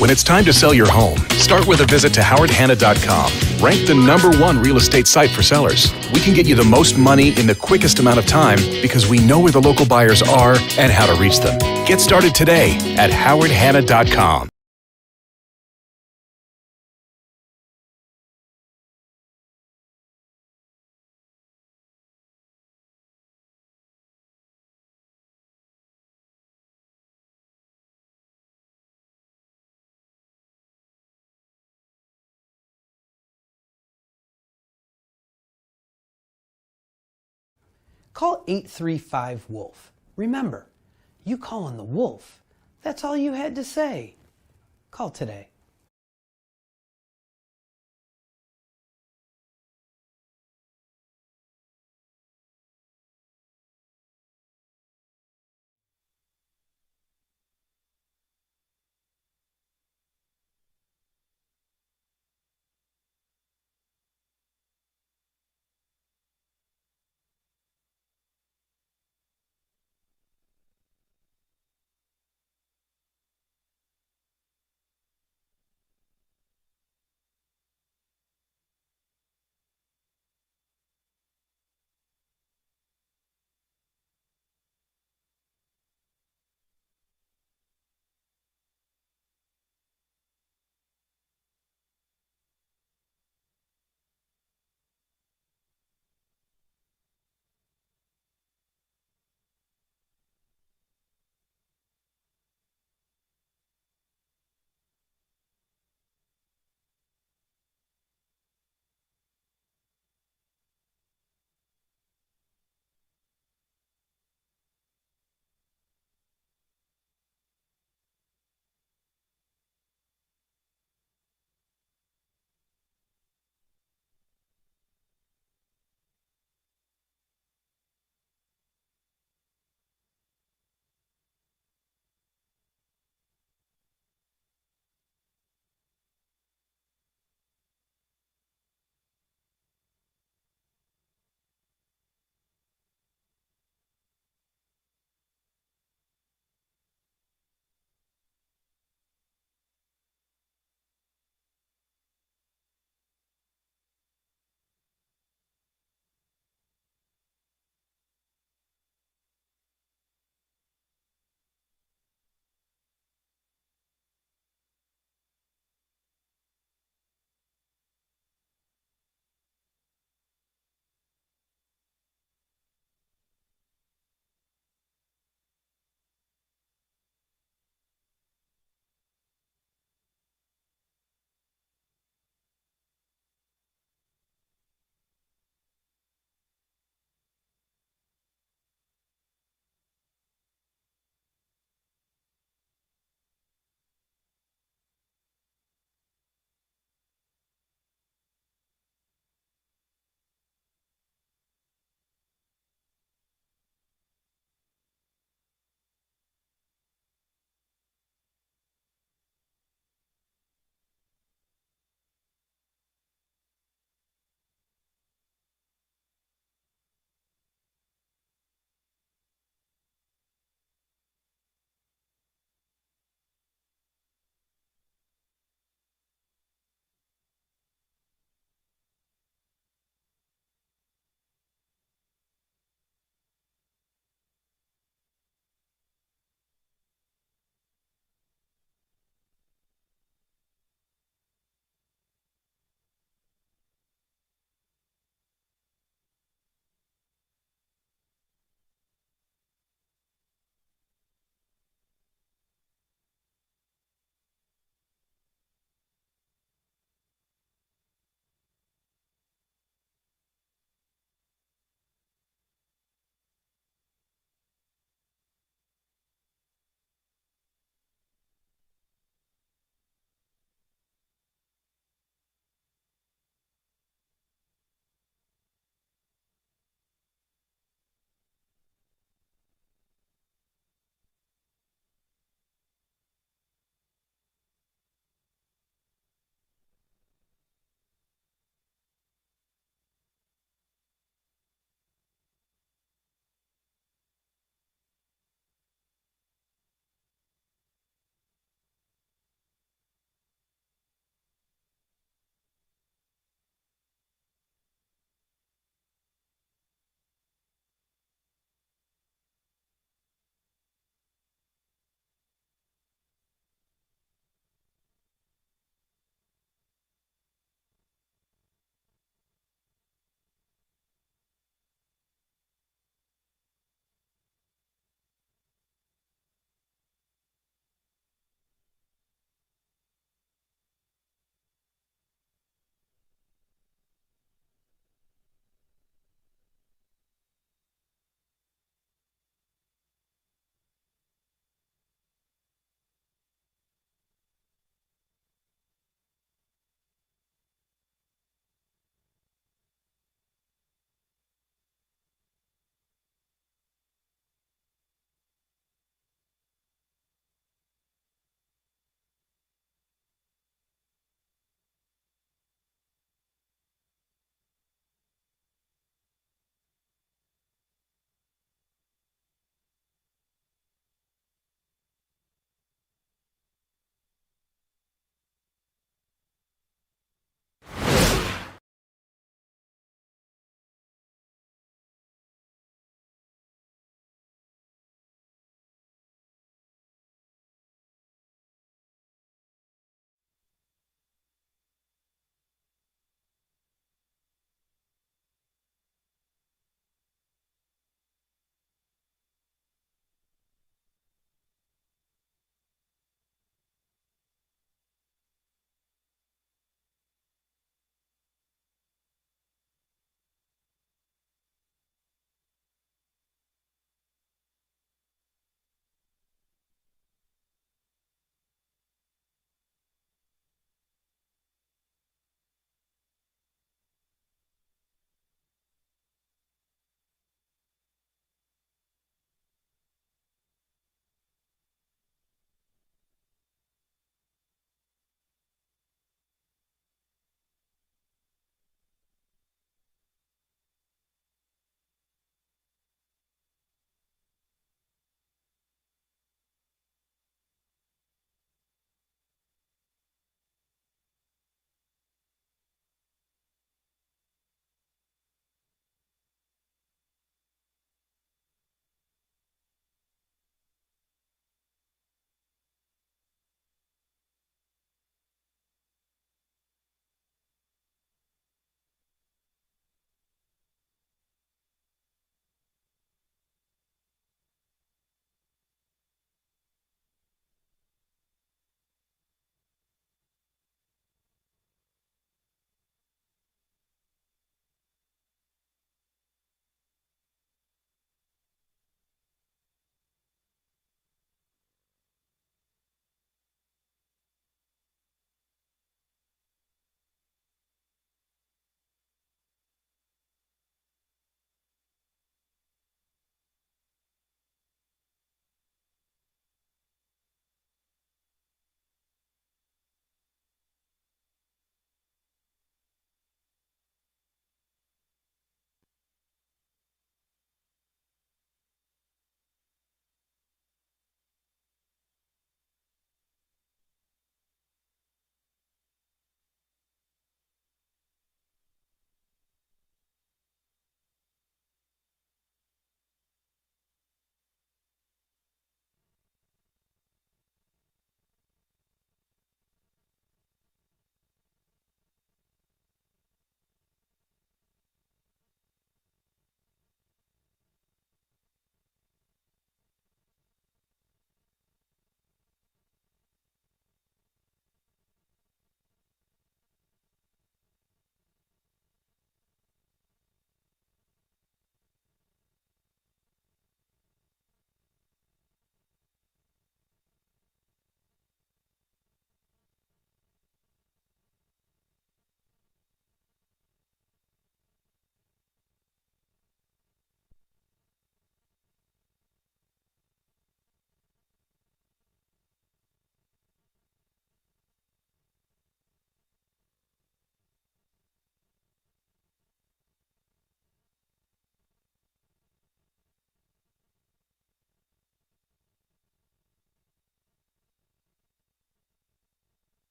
When it's time to sell your home, start with a visit to howardhanna.com. Ranked the #1 real estate site for sellers. We can get you the most money in the quickest amount of time because we know where the local buyers are and how to reach them. Get started today at howardhanna.com. Call 835-WOLF. Remember, you call on the Wolf. That's all you had to say. Call today.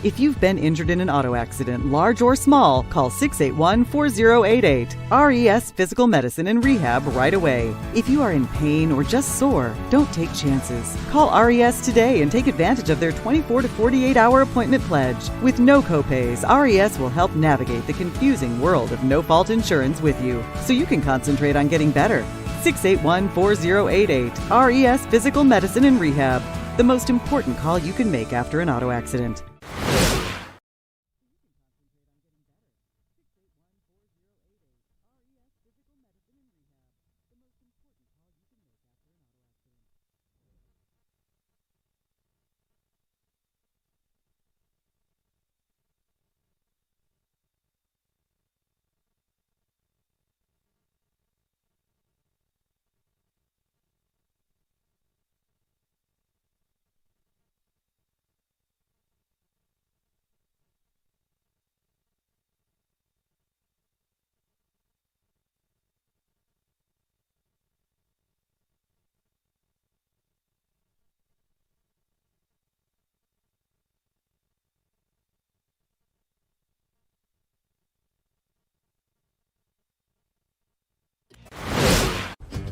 If you've been injured in an auto accident, large or small, call 681-4088. RES Physical Medicine and Rehab right away. If you are in pain or just sore, don't take chances. Call RES today and take advantage of their 24 to 48-hour appointment pledge. With no copays, RES will help navigate the confusing world of no-fault insurance with you, so you can concentrate on getting better. 681-4088. RES Physical Medicine and Rehab. The most important call you can make after an auto accident.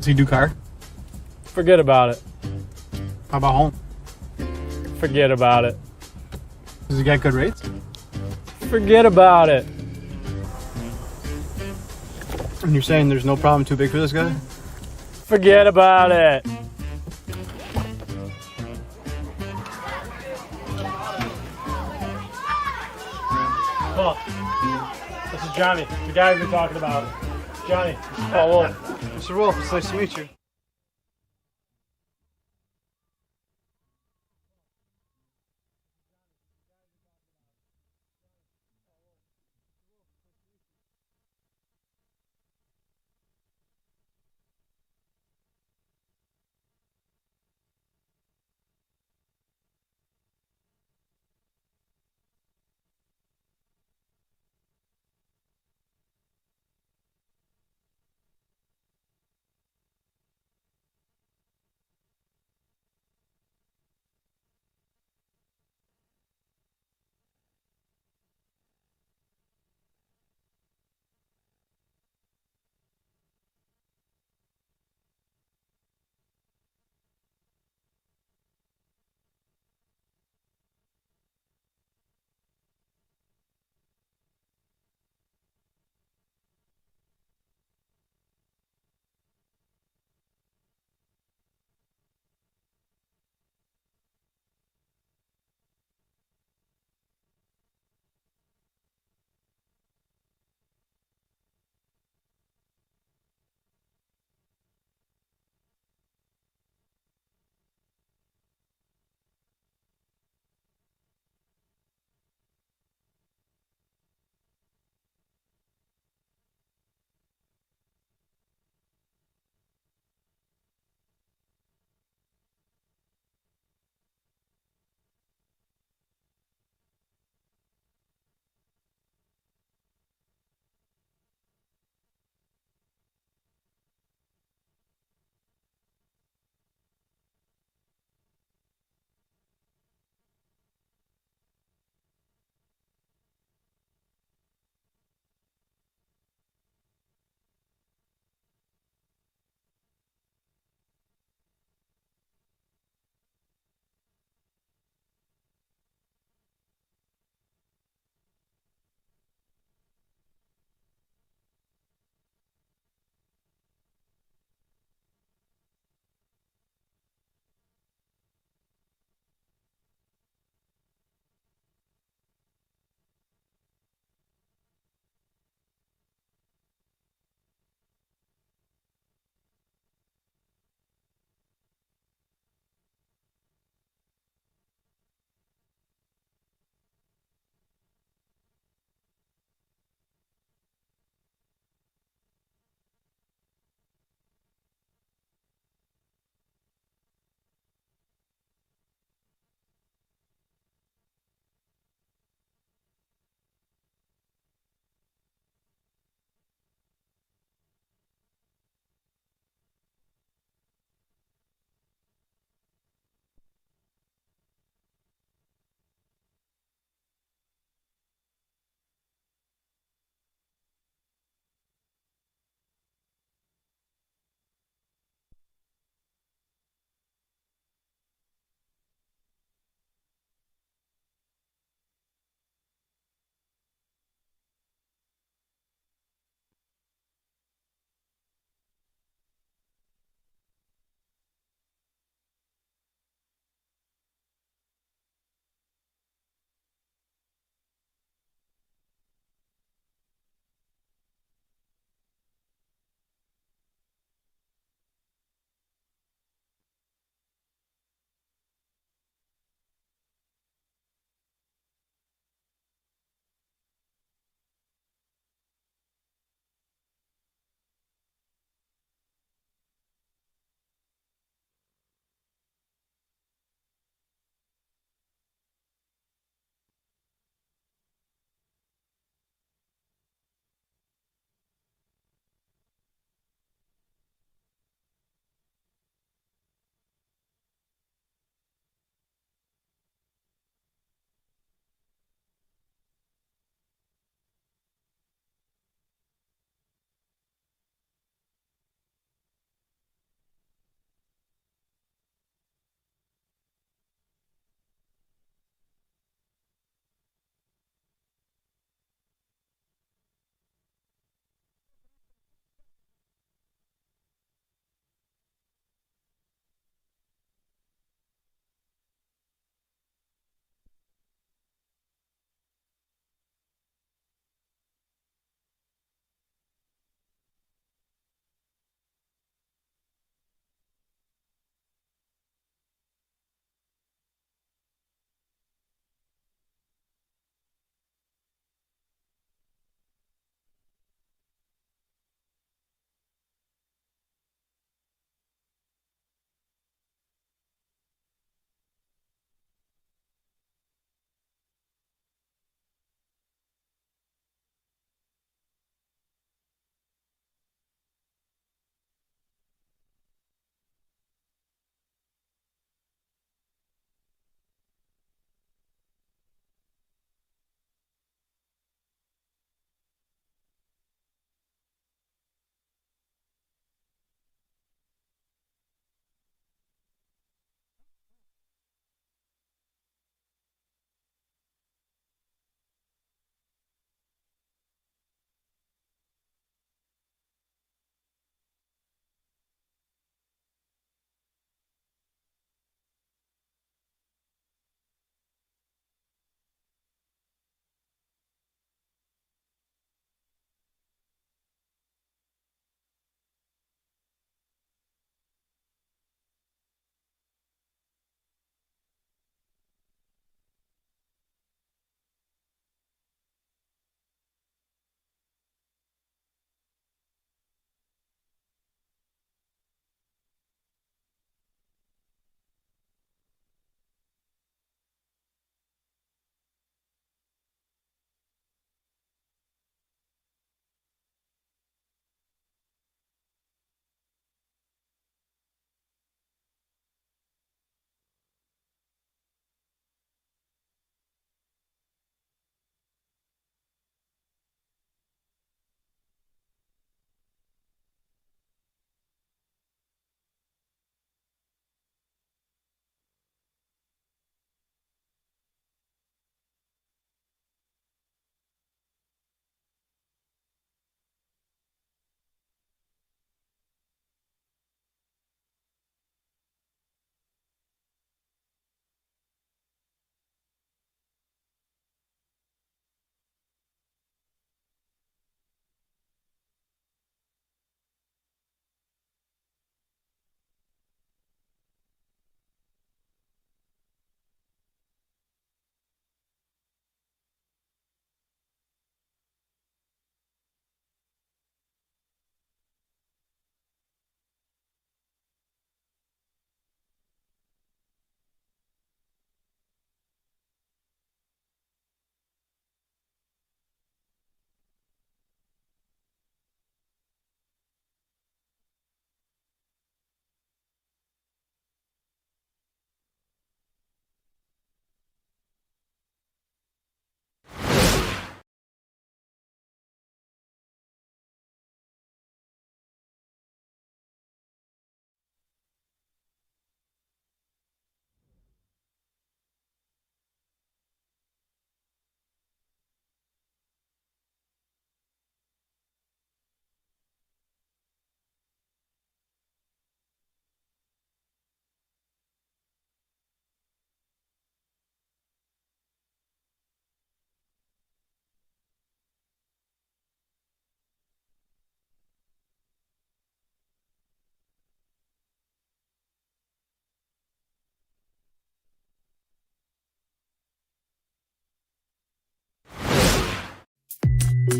Does he do car? Forget about it. How about home? Forget about it. Does he get good rates? Forget about it. And you're saying there's no problem too big for this guy? Forget about it. Look, this is Johnny, the guy we've been talking about. Johnny, this is Paul Wolf. Mr. Wolf, it's nice to meet you.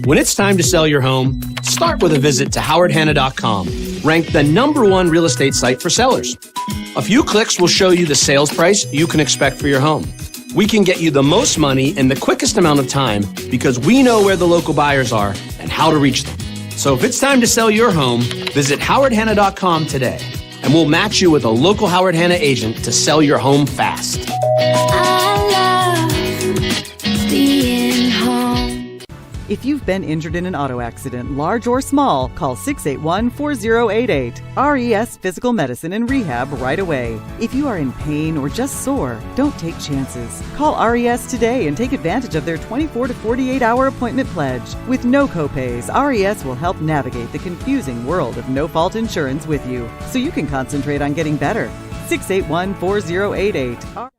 When it's time to sell your home, start with a visit to howardhanna.com, ranked the #1 real estate site for sellers. A few clicks will show you the sales price you can expect for your home. We can get you the most money in the quickest amount of time because we know where the local buyers are and how to reach them. So if it's time to sell your home, visit howardhanna.com today, and we'll match you with a local Howard Hanna agent to sell your home fast. I love being home. If you've been injured in an auto accident, large or small, call 681-4088. RES Physical Medicine and Rehab right away. If you are in pain or just sore, don't take chances. Call RES today and take advantage of their 24 to 48-hour appointment pledge. With no copays, RES will help navigate the confusing world of no-fault insurance with you, so you can concentrate on getting better. 681-4088.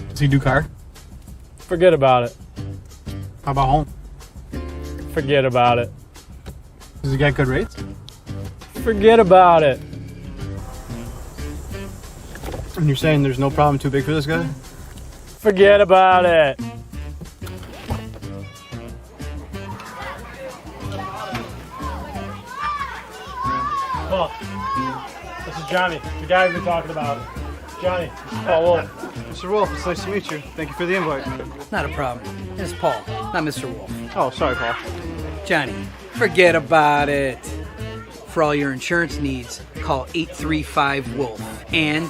Does he do car? Forget about it. How about home? Forget about it. Does he get good rates? Forget about it. And you're saying there's no problem too big for this guy? Forget about it. Huh. This is Johnny, the guy we've been talking about. Johnny, Paul Wolf. Mr. Wolf, it's nice to meet you. Thank you for the invite. Not a problem. It's Paul, not Mr. Wolf. Oh, sorry, Paul. Johnny, forget about it. For all your insurance needs, call 835-WOLF and...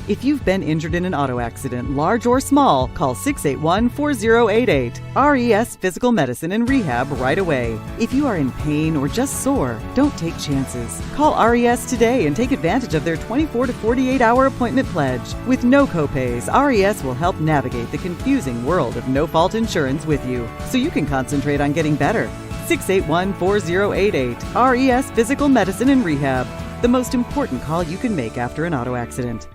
If you've been injured in an auto accident, large or small, call 681-4088. RES Physical Medicine and Rehab right away. If you are in pain or just sore, don't take chances. Call RES today and take advantage of their 24 to 48-hour appointment pledge. With no copays, RES will help navigate the confusing world of no-fault insurance with you, so you can concentrate on getting better. 681-4088. RES Physical Medicine and Rehab. The most important call you can make after an auto accident.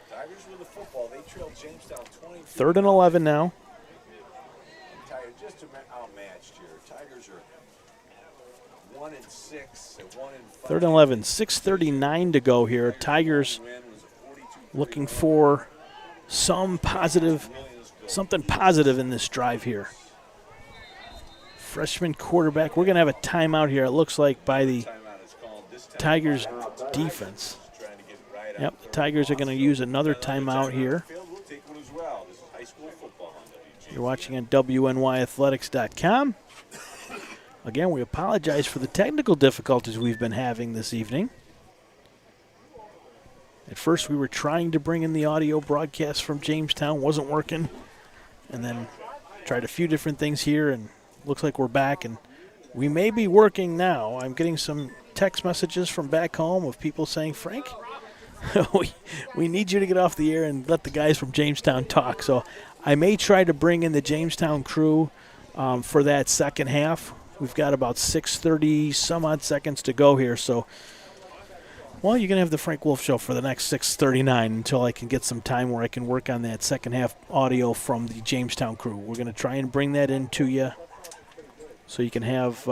Tigers with the football. They trail Jamestown 20. 3rd and 11 now. Tigers just outmatched here. Tigers are 1-6 and 1-5. 3rd and 11. 6:39 to go here. Tigers looking for something positive in this drive here. Freshman quarterback. We're going to have a timeout here, it looks like, by the Tigers defense. Yep, the Tigers are going to use another timeout here. You're watching on WNYathletics.com. Again, we apologize for the technical difficulties we've been having this evening. At first, we were trying to bring in the audio broadcast from Jamestown. Wasn't working. And then tried a few different things here, and looks like we're back. And we may be working now. I'm getting some text messages from back home of people saying, Frank, we need you to get off the air and let the guys from Jamestown talk. So I may try to bring in the Jamestown crew for that second half. We've got about 6:30 some odd seconds to go here. So, well, you're going to have the Frank Wolf Show for the next 6:39 until I can get some time where I can work on that second half audio from the Jamestown crew. We're going to try and bring that in to you so you can have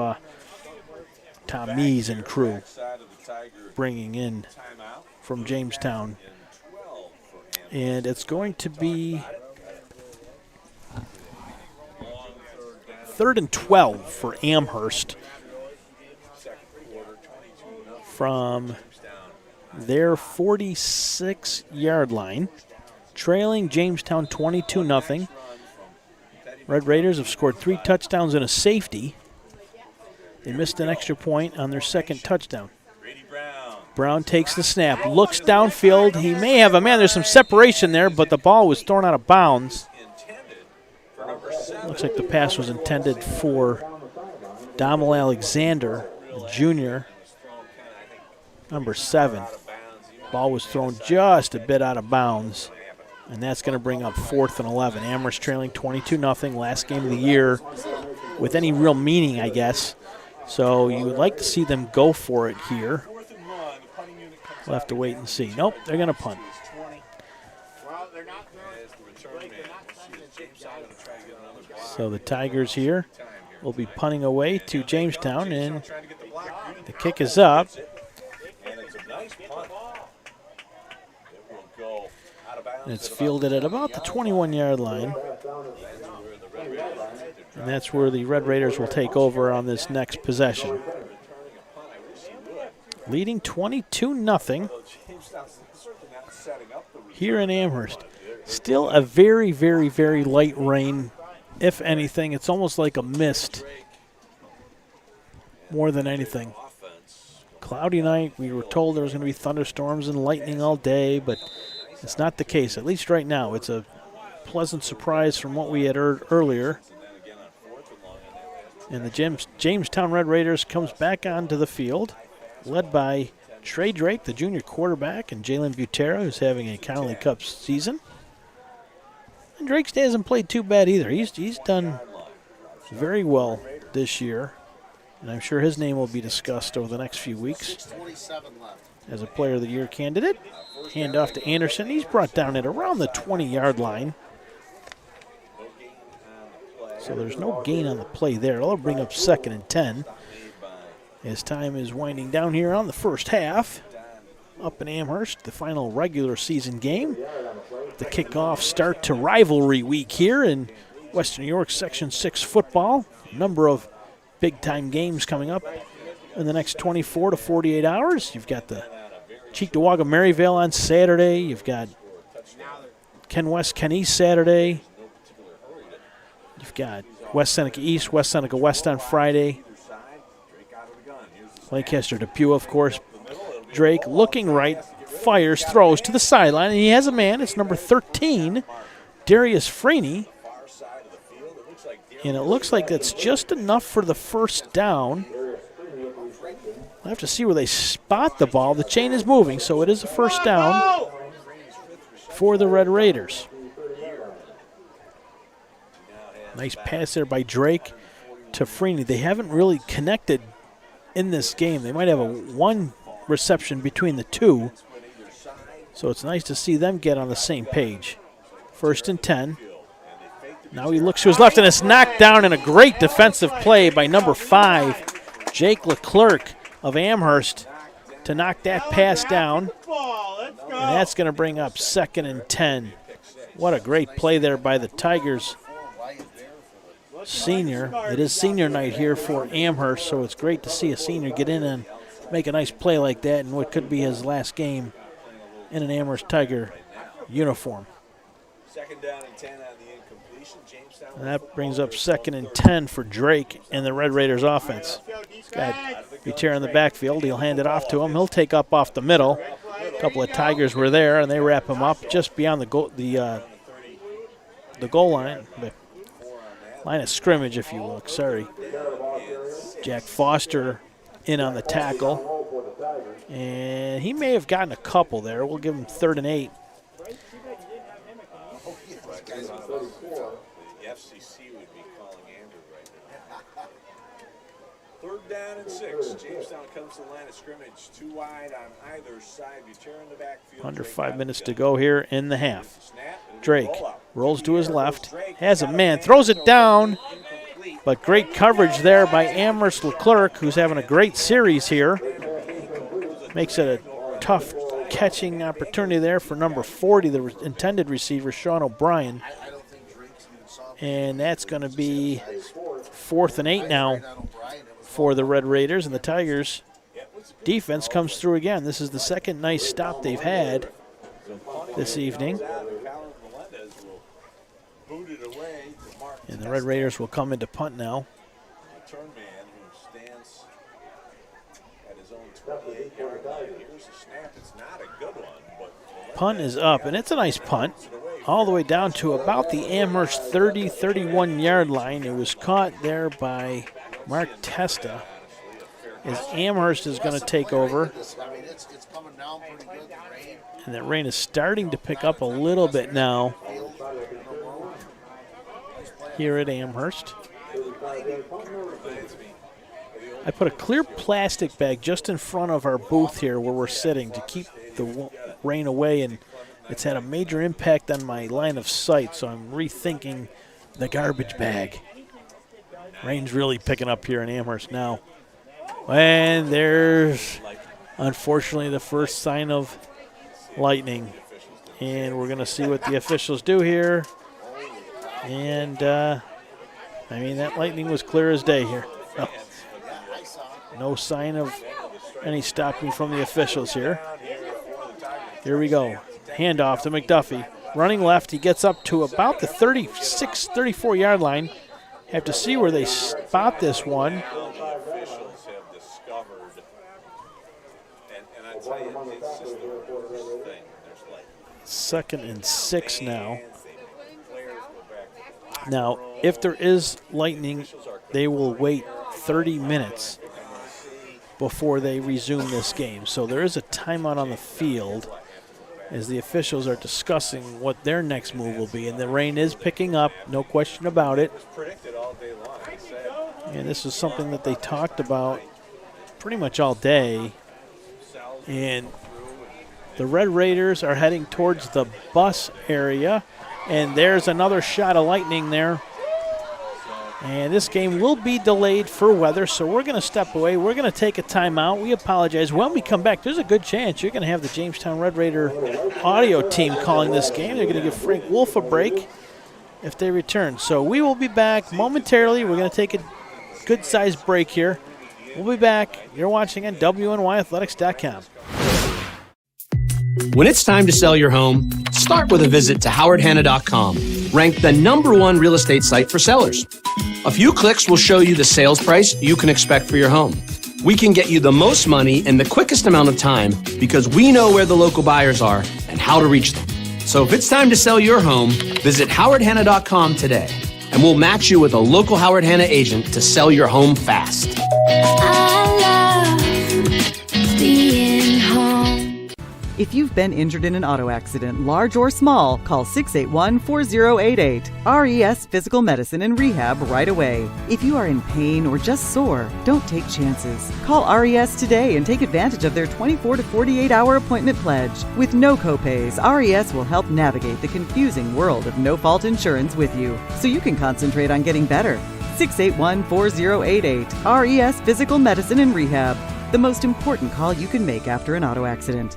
Tom Mees and crew bringing in from Jamestown. And it's going to be 3rd and 12 for Amherst from their 46-yard line, trailing Jamestown 22-0. Red Raiders have scored 3 touchdowns and a safety. They missed an extra point on their second touchdown. Brown takes the snap, looks downfield. He may have a man. There's some separation there, but the ball was thrown out of bounds. Looks like the pass was intended for Donald Alexander, the junior, number 7. Ball was thrown just a bit out of bounds, and that's going to bring up 4th and 11. Amherst trailing 22-0, last game of the year, with any real meaning, I guess. So you would like to see them go for it here. We'll have to wait and see. Nope, they're going to punt. So the Tigers here will be punting away to Jamestown, and the kick is up. And it's fielded at about the 21-yard line. And that's where the Red Raiders will take over on this next possession. Leading 22-0 here in Amherst. Still a very, very, very light rain. If anything, it's almost like a mist more than anything. Cloudy night. We were told there was going to be thunderstorms and lightning all day, but it's not the case. At least right now, it's a pleasant surprise from what we had heard earlier. And the Jamestown Red Raiders comes back onto the field, led by Trey Drake, the junior quarterback, and Jalen Butera, who's having a Connolly Cup season. And Drake hasn't played too bad either. He's done very well this year, and I'm sure his name will be discussed over the next few weeks as a Player of the Year candidate. Hand off to Anderson. He's brought down at around the 20-yard line. So there's no gain on the play there. That'll bring up 2nd and 10. As time is winding down here on the first half. Up in Amherst, the final regular season game. The kickoff start to rivalry week here in Western New York Section 6 football. A number of big-time games coming up in the next 24 to 48 hours. You've got the Cheektowaga Maryvale on Saturday. You've got Ken West, Ken East Saturday. You've got West Seneca East, West Seneca West on Friday. Lancaster Depew, of course. Drake looking right, fires, throws to the sideline, and he has a man. It's number 13, Darius Freeney. And it looks like that's just enough for the first down. We'll have to see where they spot the ball. The chain is moving, so it is a first down for the Red Raiders. Nice pass there by Drake to Freeney. They haven't really connected in this game. They might have one reception between the two. So it's nice to see them get on the same page. 1st and 10. Now he looks to his left, and it's knocked down in a great defensive play by number 5, Jake Leclerc of Amherst, to knock that pass down. And that's going to bring up 2nd and 10. What a great play there by the Tigers senior. It is senior night here for Amherst, so it's great to see a senior get in and make a nice play like that in what could be his last game in an Amherst Tiger uniform. 2nd down and 10 on the incompletion. Jamestown. And that brings up 2nd and 10 for Drake and the Red Raiders offense. He's got Butera in the backfield. He'll hand it off to him. He'll take up off the middle. A couple of Tigers were there, and they wrap him up just beyond the goal line. The line of scrimmage, if you will. Sorry. Jack Foster in on the tackle. And he may have gotten a couple there. We'll give him 3rd and 8. The FCC would be calling Andrew right now. 3rd down and 6. Jamestown comes to the line of scrimmage. 2 wide on either side. You turn the backfield. Under 5 minutes to go here in the half. Drake rolls to his left. Has a man. Throws it down. But great coverage there by Amherst Leclerc, who's having a great series here. Makes it a tough catching opportunity there for number 40, the intended receiver, Sean O'Brien. And that's going to be 4th and 8 now for the Red Raiders. And the Tigers defense comes through again. This is the second nice stop they've had this evening. And the Red Raiders will come into punt now. Return man who stands at his own 28-yard line. Here's the snap. It's not a good one, but Punt is up, and it's a nice punt. All the way down to about the Amherst 30, 31-yard line. It was caught there by Mark Testa. As Amherst is going to take over. And that rain is starting to pick up a little bit now here at Amherst. I put a clear plastic bag just in front of our booth here where we're sitting to keep the rain away, and it's had a major impact on my line of sight, so I'm rethinking the garbage bag. Rain's really picking up here in Amherst now. And there's, unfortunately, the first sign of lightning. And we're going to see what the officials do here. And, I mean, that lightning was clear as day here. No sign of any stopping from the officials here. Here we go. Handoff to McDuffie. Running left, he gets up to about the 36, 34-yard line. Have to see where they spot this one. officials have discovered, and I tell you, it's just the worst thing. There's like 2nd and 6 now. Now, if there is lightning, they will wait 30 minutes before they resume this game. So there is a timeout on the field as the officials are discussing what their next move will be. And the rain is picking up, no question about it. And this is something that they talked about pretty much all day. And the Red Raiders are heading towards the bus area. And there's another shot of lightning there. And this game will be delayed for weather, so we're going to step away. We're going to take a timeout. We apologize. When we come back, there's a good chance you're going to have the Jamestown Red Raider audio team calling this game. They're going to give Frank Wolf a break if they return. So we will be back momentarily. We're going to take a good-sized break here. We'll be back. You're watching on WNYathletics.com. When it's time to sell your home, start with a visit to howardhanna.com, ranked the #1 real estate site for sellers. A few clicks will show you the sales price you can expect for your home. We can get you the most money in the quickest amount of time because we know where the local buyers are and how to reach them. So if it's time to sell your home, visit howardhanna.com today, and we'll match you with a local Howard Hanna agent to sell your home fast. I love being home. If you've been injured in an auto accident, large or small, call 681-4088. RES Physical Medicine and Rehab right away. If you are in pain or just sore, don't take chances. Call RES today and take advantage of their 24 to 48-hour appointment pledge. With no copays, RES will help navigate the confusing world of no-fault insurance with you, so you can concentrate on getting better. 681-4088. RES Physical Medicine and Rehab. The most important call you can make after an auto accident.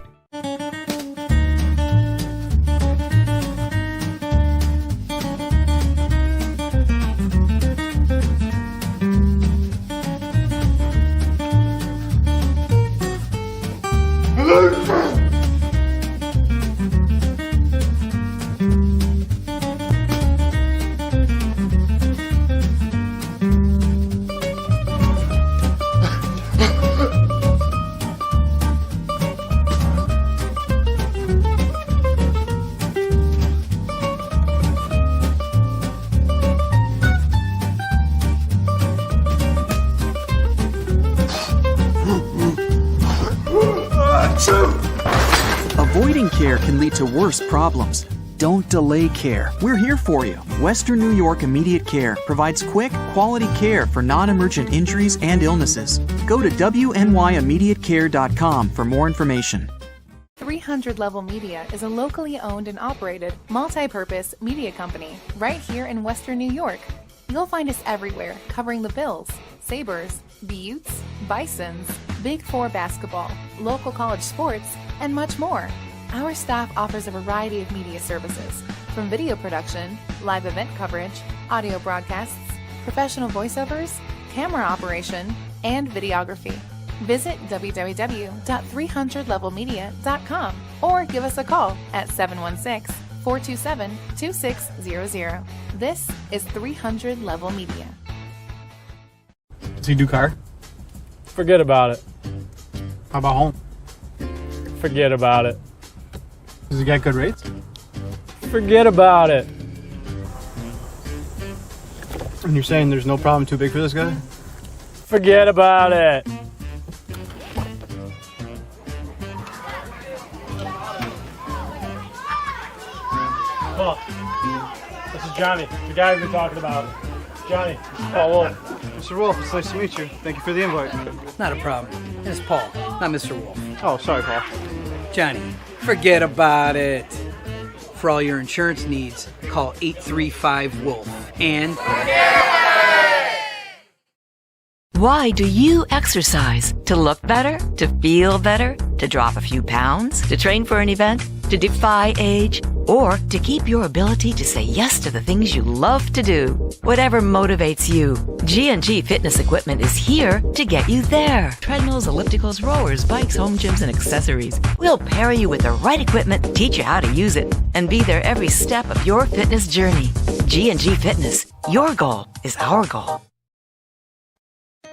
care can lead to worse problems. Don't delay care. We're here for you. Western New York Immediate Care provides quick, quality care for non-emergent injuries and illnesses. Go to wnyimmediatecare.com for more information. 300 Level Media is a locally owned and operated, multi-purpose media company right here in Western New York. You'll find us everywhere, covering the Bills, Sabres, Beauts, Bisons, Big Four basketball, local college sports, and much more. Our staff offers a variety of media services, from video production, live event coverage, audio broadcasts, professional voiceovers, camera operation, and videography. Visit www.300levelmedia.com or give us a call at 716-427-2600. This is 300 Level Media. Does he do car? Forget about it. How about home? Forget about it. Does he get good rates? Forget about it. And you're saying there's no problem too big for this guy? Forget about it. Huh. This is Johnny, the guy we've been talking about. Johnny, this is Paul Wolf. Mr. Wolf, it's nice to meet you. Thank you for the invite. Not a problem. It's Paul, not Mr. Wolf. Oh, sorry, Paul. Johnny, forget about it. For all your insurance needs, call 835-WOLF and... Why do you exercise? To look better? To feel better? To drop a few pounds? To train for an event? To defy age? Or to keep your ability to say yes to the things you love to do? Whatever motivates you, G&G Fitness Equipment is here to get you there. Treadmills, ellipticals, rowers, bikes, home gyms, and accessories. We'll pair you with the right equipment, teach you how to use it, and be there every step of your fitness journey. G&G Fitness. Your goal is our goal.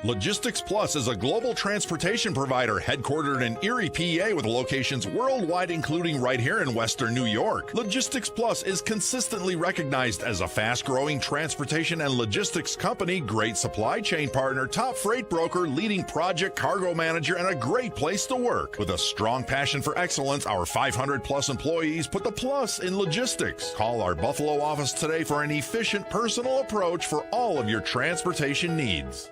Logistics Plus is a global transportation provider headquartered in Erie, PA, with locations worldwide, including right here in Western New York. Logistics Plus is consistently recognized as a fast-growing transportation and logistics company, great supply chain partner, top freight broker, leading project cargo manager, and a great place to work. With a strong passion for excellence, our 500-plus employees put the plus in logistics. Call our Buffalo office today for an efficient, personal approach for all of your transportation needs.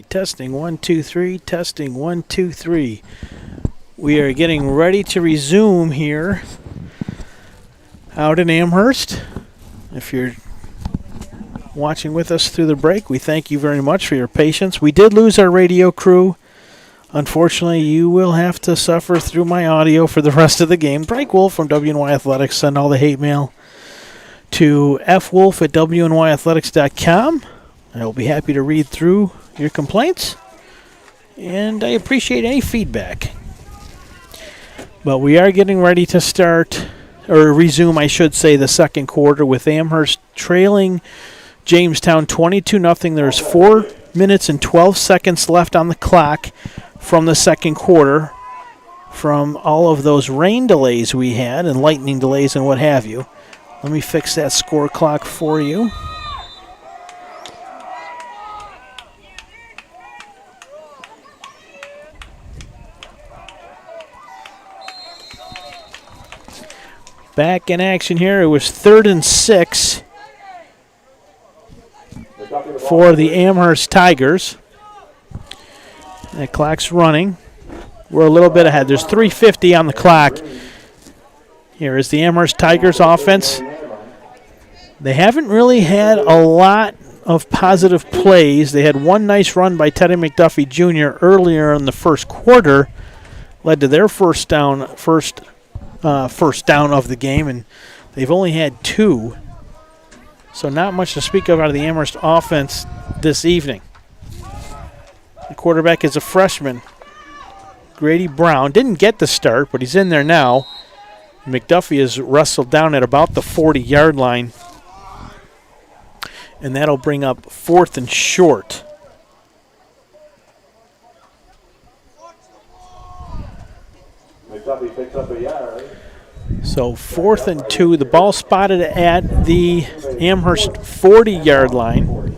Testing 1 2 3. Testing 1 2 3. We are getting ready to resume here out in Amherst. If you're watching with us through the break, we thank you very much for your patience. We did lose our radio crew. Unfortunately, you will have to suffer through my audio for the rest of the game. Frank Wolf from WNY Athletics. Send all the hate mail to fwolf@wnyathletics.com. I will be happy to read through your complaints, and I appreciate any feedback. But we are getting ready to start, or resume, I should say, the second quarter with Amherst trailing Jamestown 22-0. There's 4 minutes and 12 seconds left on the clock from the second quarter from all of those rain delays we had and lightning delays and what have you. Let me fix that score clock for you. Back in action here. It was 3rd and 6 for the Amherst Tigers. That clock's running. We're a little bit ahead. There's 3:50 on the clock. Here is the Amherst Tigers offense. They haven't really had a lot of positive plays. They had one nice run by Teddy McDuffie Jr. earlier in the first quarter. Led to their first down of the game, and they've only had 2. So not much to speak of out of the Amherst offense this evening. The quarterback is a freshman, Grady Brown. Didn't get the start, but he's in there now. McDuffie is wrestled down at about the 40-yard line, and that'll bring up 4th and short. McDuffie picks up a yard. So 4th and 2. The ball spotted at the Amherst 40-yard line.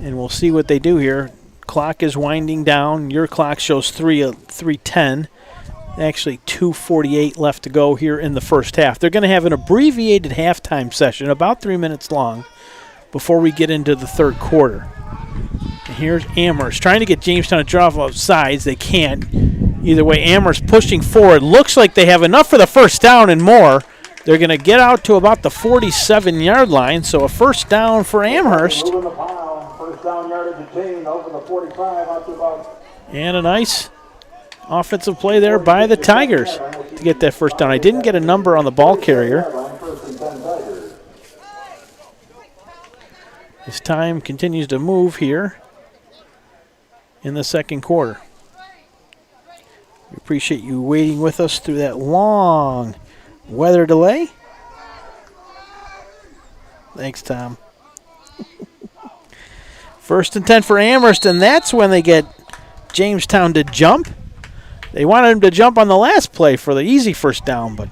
And we'll see what they do here. Clock is winding down. Your clock shows 3:10. Actually 2:48 left to go here in the first half. They're going to have an abbreviated halftime session, about 3 minutes long, before we get into the third quarter. And here's Amherst trying to get Jamestown to draw off sides. They can't. Either way, Amherst pushing forward. Looks like they have enough for the first down and more. They're going to get out to about the 47-yard line, so a first down for Amherst. First down yardage attained over the 45 out to about. And a nice offensive play there by the Tigers to get that first down. I didn't get a number on the ball carrier. As time continues to move here in the second quarter. We appreciate you waiting with us through that long weather delay. Thanks, Tom. 1st and 10 for Amherst, and that's when they get Jamestown to jump. They wanted him to jump on the last play for the easy first down, but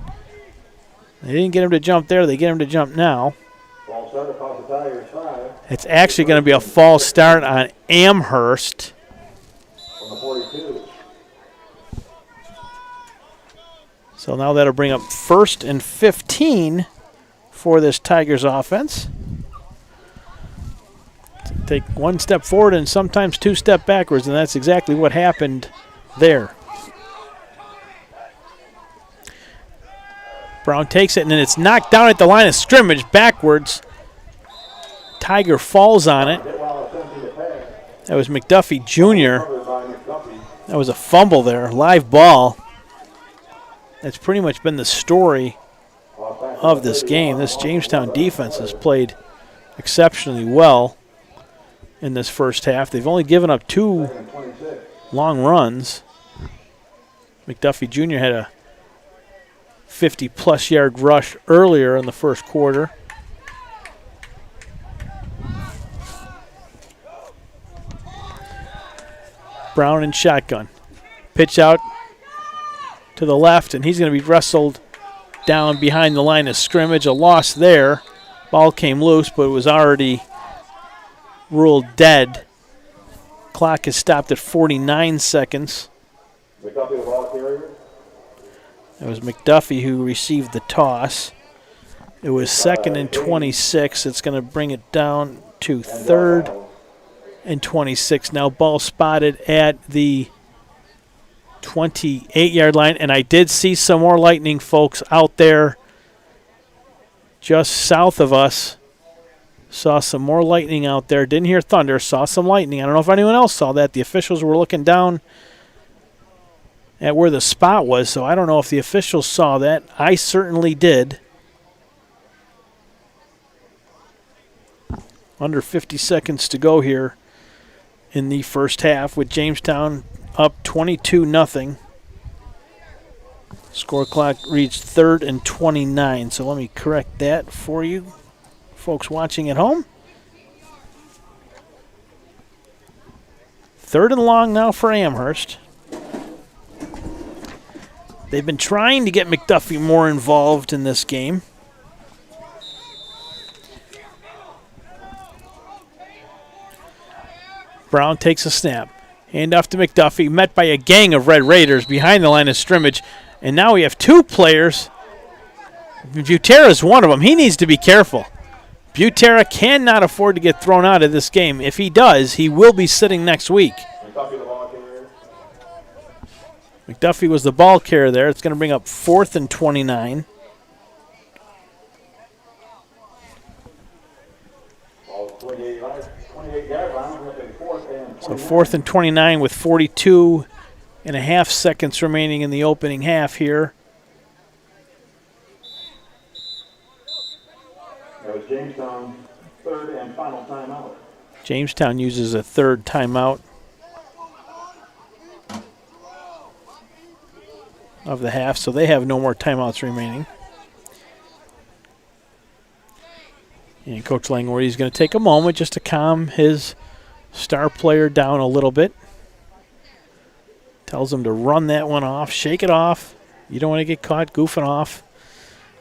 they didn't get him to jump there. They get him to jump now. It's actually going to be a false start on Amherst. From the 42. So now that'll bring up 1st and 15 for this Tigers offense. Take 1 step forward and sometimes 2 step backwards, and that's exactly what happened there. Brown takes it, and then it's knocked down at the line of scrimmage backwards. Tiger falls on it. That was McDuffie Jr. That was a fumble there, live ball. That's pretty much been the story of this game. This Jamestown defense has played exceptionally well in this first half. They've only given up 2 long runs. McDuffie Jr. had a 50-plus yard rush earlier in the first quarter. Brown in shotgun. Pitch out to the left, and he's going to be wrestled down behind the line of scrimmage. A loss there. Ball came loose, but it was already ruled dead. Clock is stopped at 49 seconds. McDuffie, the ball carrier. It was McDuffie who received the toss. It was 2nd and 26. It's going to bring it down to 3rd and 26. Now ball spotted at the 28-yard line, and I did see some more lightning, folks, out there just south of us. Saw some more lightning out there. Didn't hear thunder. Saw some lightning. I don't know if anyone else saw that. The officials were looking down at where the spot was, so I don't know if the officials saw that. I certainly did. Under 50 seconds to go here in the first half with Jamestown up 22-0. Score clock reads 3rd and 29, so let me correct that for you folks watching at home. 3rd and long now for Amherst. They've been trying to get McDuffie more involved in this game. Brown takes a snap. Hand off to McDuffie, met by a gang of Red Raiders behind the line of scrimmage. And now we have 2 players. Butera is one of them. He needs to be careful. Butera cannot afford to get thrown out of this game. If he does, he will be sitting next week. McDuffie was the ball carrier there. It's going to bring up 4th and 29. So 4th and 29 with 42.5 seconds remaining in the opening half here. Jamestown, 3rd and final timeout. Jamestown uses a 3rd timeout of the half, so they have no more timeouts remaining. And Coach Langworthy is going to take a moment just to calm his star player down a little bit. Tells him to run that one off, shake it off. You don't want to get caught goofing off.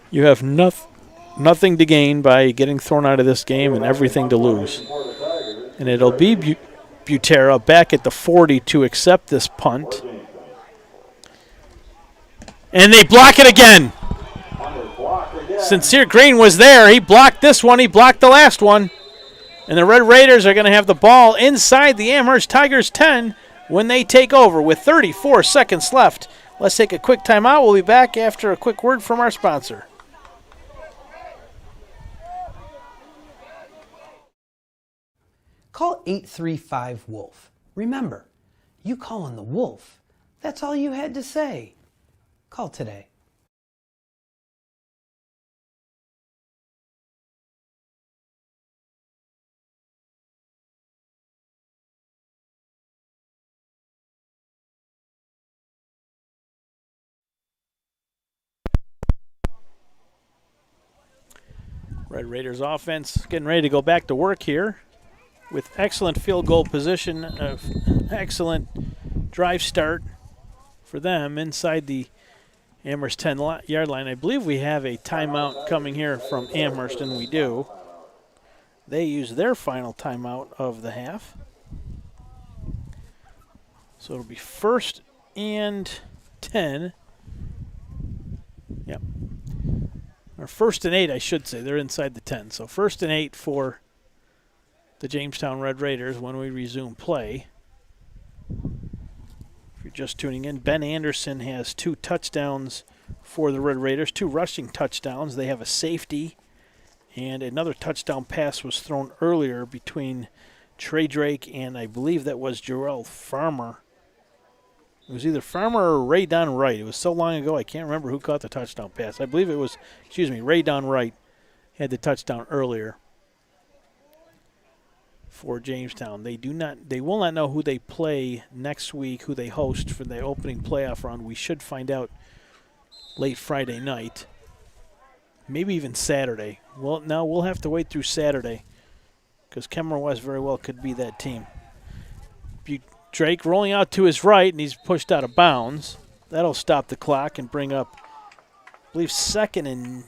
You have nothing to gain by getting thrown out of this game and everything to lose. And it'll be Butera back at the 40 to accept this punt. And they block it again. Sincere Green was there. He blocked this one. He blocked the last one. And the Red Raiders are going to have the ball inside the Amherst Tigers 10 when they take over with 34 seconds left. Let's take a quick timeout. We'll be back after a quick word from our sponsor. Call 835-WOLF. Remember, you call on the Wolf. That's all you had to say. Call today. Red Raiders offense getting ready to go back to work here with excellent field goal position, excellent drive start for them inside the Amherst 10-yard line. I believe we have a timeout coming here from Amherst, and we do. They use their final timeout of the half. So it'll be 1st and 10. Yep. Or 1st and 8, I should say. They're inside the 10. So 1st and 8 for the Jamestown Red Raiders when we resume play. If you're just tuning in, Ben Anderson has 2 touchdowns for the Red Raiders, 2 rushing touchdowns. They have a safety, and another touchdown pass was thrown earlier between Trey Drake and I believe that was Jarrell Farmer. It was either Farmer or Ray Don Wright. It was so long ago I can't remember who caught the touchdown pass. I believe it was, Ray Don Wright had the touchdown earlier for Jamestown. They will not know who they play next week, who they host for the opening playoff round. We should find out late Friday night, maybe even Saturday. Well, now we'll have to wait through Saturday because Cameron West very well could be that team. Drake rolling out to his right, and he's pushed out of bounds. That'll stop the clock and bring up, I believe, 2nd and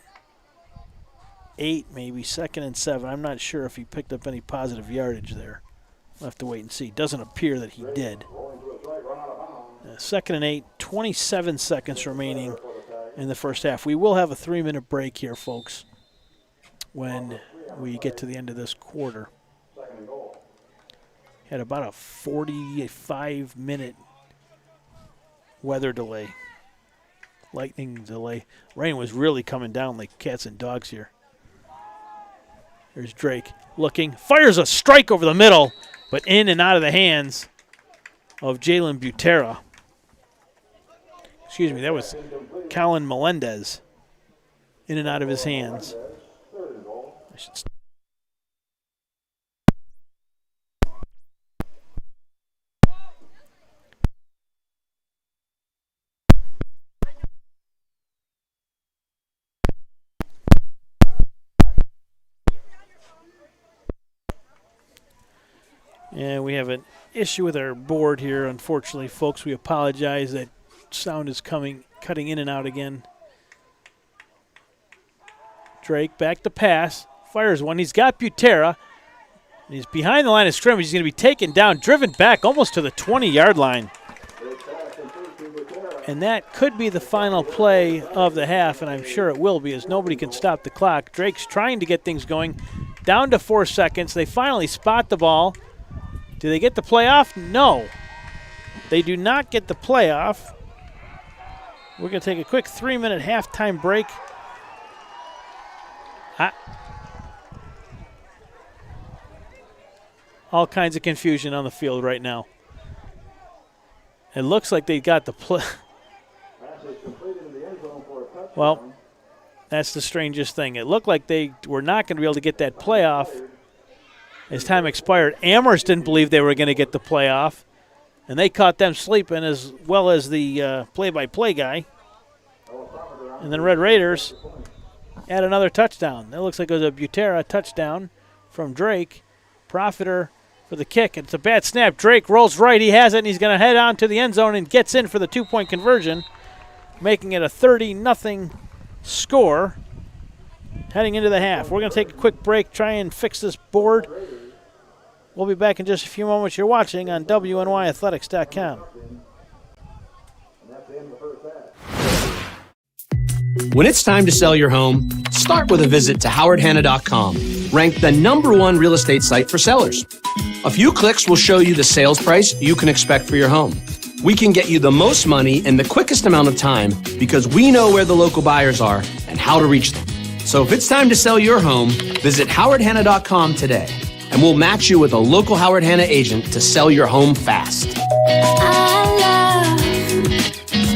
8, maybe 2nd and 7. I'm not sure if he picked up any positive yardage there. We'll have to wait and see. Doesn't appear that he did. 2nd and 8, 27 seconds remaining in the first half. We will have a 3-minute break here, folks, when we get to the end of this quarter. had about a 45-minute weather delay, lightning delay. Rain was really coming down like cats and dogs here. There's Drake looking, fires a strike over the middle, but in and out of the hands of Jalen Butera. Excuse me, that was Colin Melendez. In and out of his hands. I should And we have an issue with our board here, unfortunately, folks. We apologize. That sound is cutting in and out again. Drake back to pass. Fires one. He's got Butera. He's behind the line of scrimmage. He's going to be taken down, driven back almost to the 20-yard line. And that could be the final play of the half, and I'm sure it will be, as nobody can stop the clock. Drake's trying to get things going. Down to 4 seconds. They finally spot the ball. Do they get the playoff? No. They do not get the playoff. We're going to take a quick 3-minute halftime break. All kinds of confusion on the field right now. It looks like they got the play. Well, that's the strangest thing. It looked like they were not going to be able to get that playoff as time expired. Amherst didn't believe they were going to get the playoff, and they caught them sleeping as well as the play-by-play guy. And then Red Raiders add another touchdown. That looks like it was a Butera touchdown from Drake. Profiter for the kick. It's a bad snap. Drake rolls right. He has it, and he's going to head on to the end zone and gets in for the 2-point conversion, making it a 30-0 score heading into the half. We're going to take a quick break, try and fix this board. We'll be back in just a few moments. You're watching on WNYathletics.com. When it's time to sell your home, start with a visit to howardhanna.com, ranked the #1 real estate site for sellers. A few clicks will show you the sales price you can expect for your home. We can get you the most money in the quickest amount of time because we know where the local buyers are and how to reach them. So if it's time to sell your home, visit howardhanna.com today, and we'll match you with a local Howard Hanna agent to sell your home fast. I love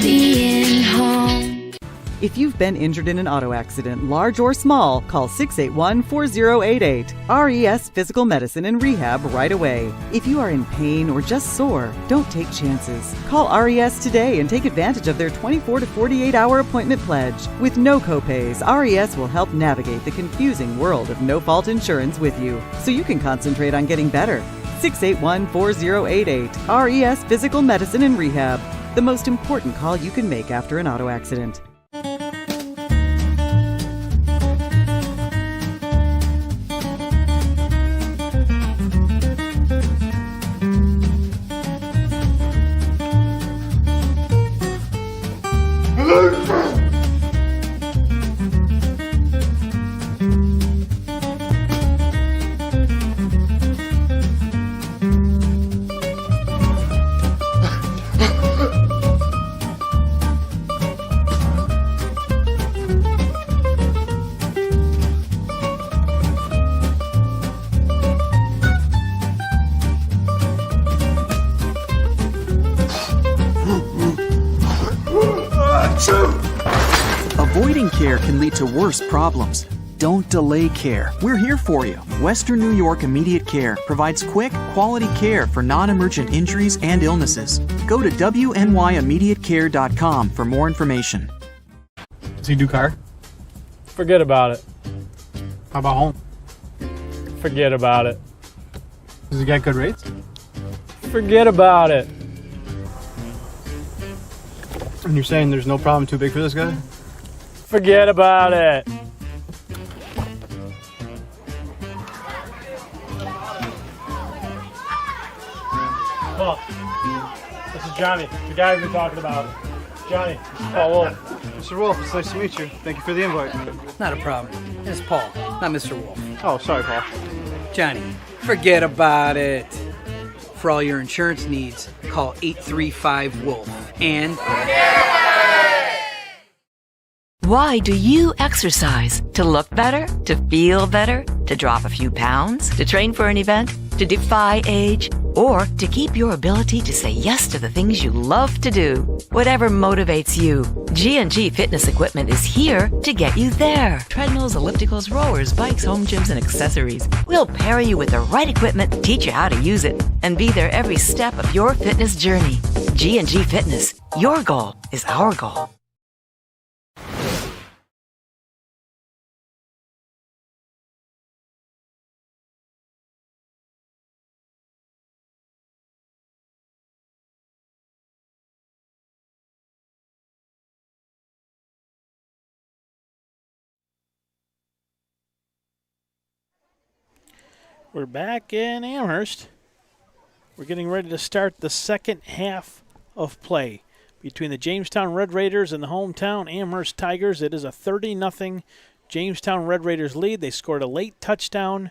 being home. If you've been injured in an auto accident, large or small, call 681-4088. RES Physical Medicine and Rehab right away. If you are in pain or just sore, don't take chances. Call RES today and take advantage of their 24 to 48-hour appointment pledge. With no copays, RES will help navigate the confusing world of no-fault insurance with you, so you can concentrate on getting better. 681-4088. RES Physical Medicine and Rehab. The most important call you can make after an auto accident. Avoiding care can lead to worse problems. Don't delay care. We're here for you. Western New York Immediate Care provides quick, quality care for non-emergent injuries and illnesses. Go to WNYImmediatecare.com for more information. Does he do car? Forget about it. How about home? Forget about it. Does he get good rates? Forget about it. And you're saying there's no problem too big for this guy? Forget about it. Look, this is Johnny, the guy we've been talking about. Johnny, this is Paul Wolf. Mr. Wolf, it's nice to meet you. Thank you for the invite. Not a problem. It's Paul, not Mr. Wolf. Oh, sorry, Paul. Johnny, forget about it. For all your insurance needs, call 835-WOLF. And Why do you exercise? To look better? To feel better? To drop a few pounds? To train for an event? To defy age? Or to keep your ability to say yes to the things you love to do? Whatever motivates you, G&G Fitness Equipment is here to get you there. Treadmills, ellipticals, rowers, bikes, home gyms, and accessories. We'll pair you with the right equipment, teach you how to use it, and be there every step of your fitness journey. G&G Fitness. Your goal is our goal. We're back in Amherst. We're getting ready to start the second half of play between the Jamestown Red Raiders and the hometown Amherst Tigers. It is a 30-0 Jamestown Red Raiders lead. They scored a late touchdown.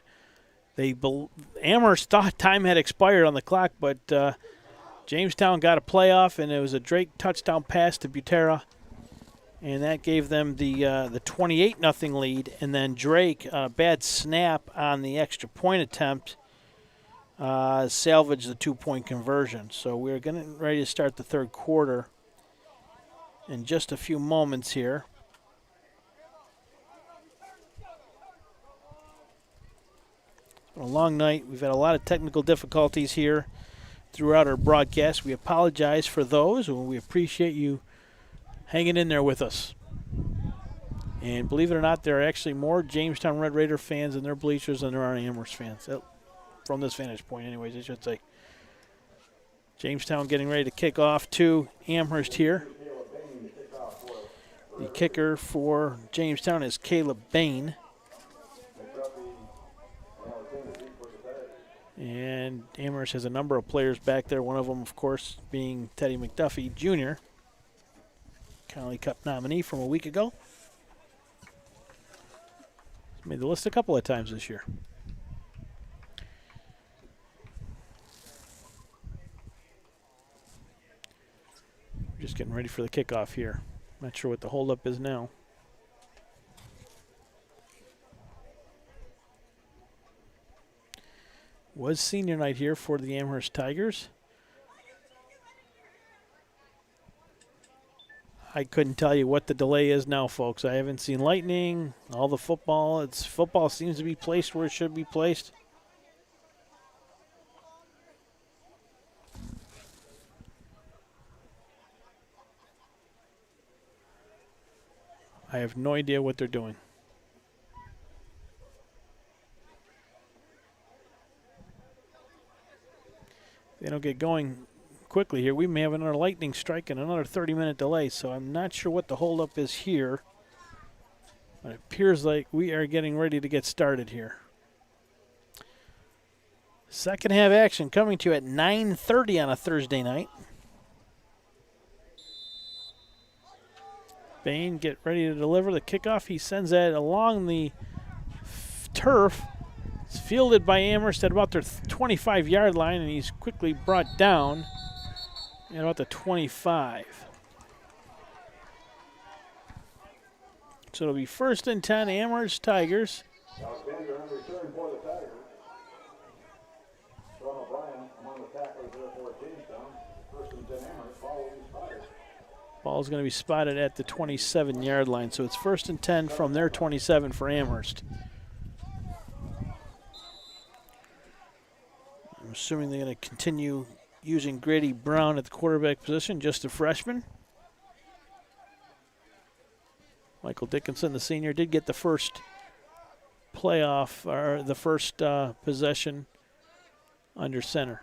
Amherst thought time had expired on the clock, but Jamestown got a playoff, and it was a Drake touchdown pass to Butera. And that gave them the 28-0 lead. And then Drake, a bad snap on the extra point attempt, salvaged the 2-point conversion. So we're getting ready to start the third quarter in just a few moments here. It's been a long night. We've had a lot of technical difficulties here throughout our broadcast. We apologize for those, and we appreciate you hanging in there with us. And believe it or not, there are actually more Jamestown Red Raider fans in their bleachers than there are Amherst fans. From this vantage point, anyways, I should say. Jamestown getting ready to kick off to Amherst here. The kicker for Jamestown is Caleb Bain. And Amherst has a number of players back there, one of them, of course, being Teddy McDuffie Jr., Connolly Cup nominee from a week ago. He's made the list a couple of times this year. We're just getting ready for the kickoff here. Not sure what the holdup is now. Was senior night here for the Amherst Tigers. I couldn't tell you what the delay is now, folks. I haven't seen lightning, all the football. Football seems to be placed where it should be placed. I have no idea what they're doing. If they don't get going quickly here, we may have another lightning strike and another 30-minute delay, so I'm not sure what the holdup is here. But it appears like we are getting ready to get started here. Second half action coming to you at 9:30 on a Thursday night. Bain get ready to deliver the kickoff. He sends that along the turf. It's fielded by Amherst at about their 25-yard line, and he's quickly brought down at about the 25. So it'll be 1st and 10, Amherst Tigers. Ball's going to be spotted at the 27-yard line, so it's 1st and 10 from their 27 for Amherst. I'm assuming they're going to continue using Grady Brown at the quarterback position, just a freshman. Michael Dickinson, the senior, did get the first playoff, or the first possession under center.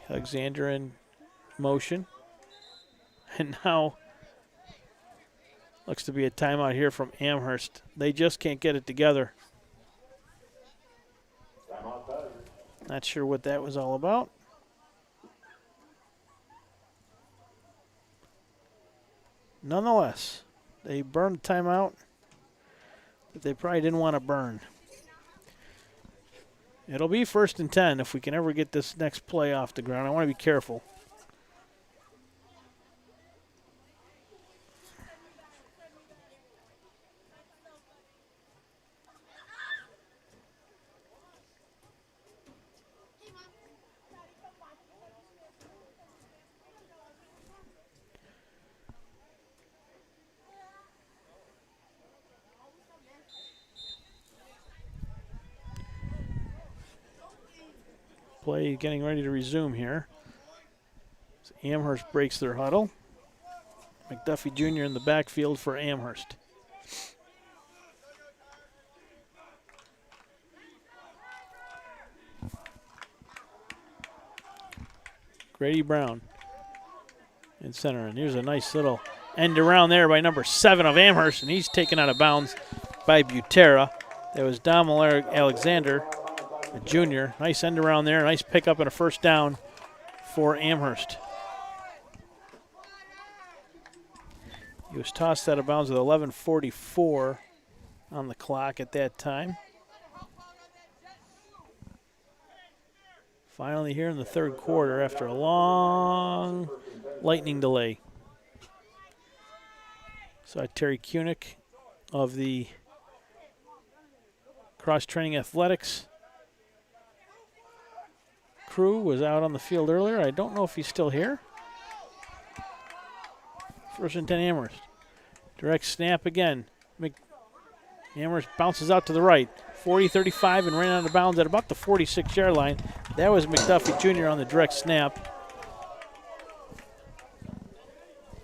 Alexander in motion. And now looks to be a timeout here from Amherst. They just can't get it together. Not sure what that was all about. Nonetheless, they burned the timeout. that they probably didn't want to burn. It'll be 1st and 10 if we can ever get this next play off the ground. I want to be careful. Play getting ready to resume here. So Amherst breaks their huddle. McDuffie Jr. in the backfield for Amherst. Grady Brown in center. And here's a nice little end around there by number 7 of Amherst, and he's taken out of bounds by Butera. That was Dom Alexander, a junior. Nice end around there. Nice pickup and a 1st down for Amherst. He was tossed out of bounds with 11:44 on the clock at that time. Finally here in the 3rd quarter after a long lightning delay. So Terry Kunick of the cross-training athletics crew was out on the field earlier. I don't know if he's still here. 1st and 10 Amherst. Direct snap again. Amherst bounces out to the right. 40-35 and ran out of bounds at about the 46-yard line. That was McDuffie Jr. on the direct snap.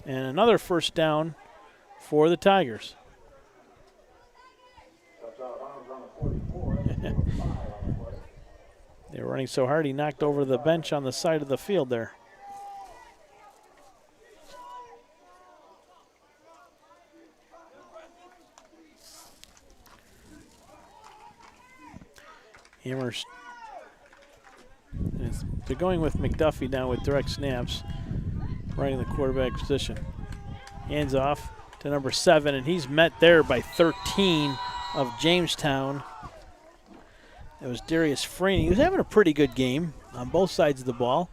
And another 1st down for the Tigers. They were running so hard he knocked over the bench on the side of the field there. Amherst. They're going with McDuffie now with direct snaps, right in the quarterback position. Hands off to number 7, and he's met there by 13 of Jamestown. That was Darius Freeney. He was having a pretty good game on both sides of the ball.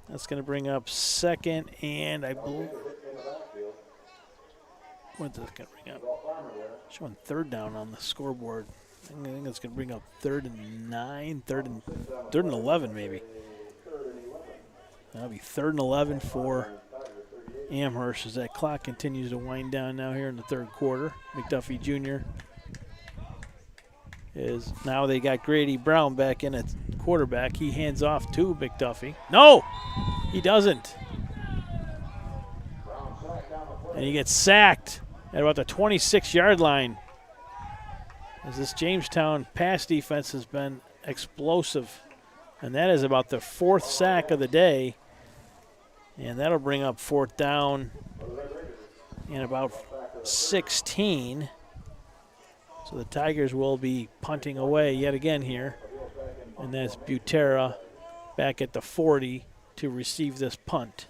That's going to bring up 2nd, and I believe. What's this going to bring up? Showing 3rd down on the scoreboard. I think it's going to bring up 3rd and 9, 3rd and 11 maybe. That'll be 3rd and 11 for Amherst as that clock continues to wind down now here in the 3rd quarter. McDuffie Jr. is now they got Grady Brown back in at quarterback. He hands off to McDuffie. No, he doesn't. And he gets sacked at about the 26-yard line. As this Jamestown pass defense has been explosive. And that is about the 4th sack of the day. And that'll bring up 4th down and about 16. So the Tigers will be punting away yet again here. And that's Butera back at the 40 to receive this punt.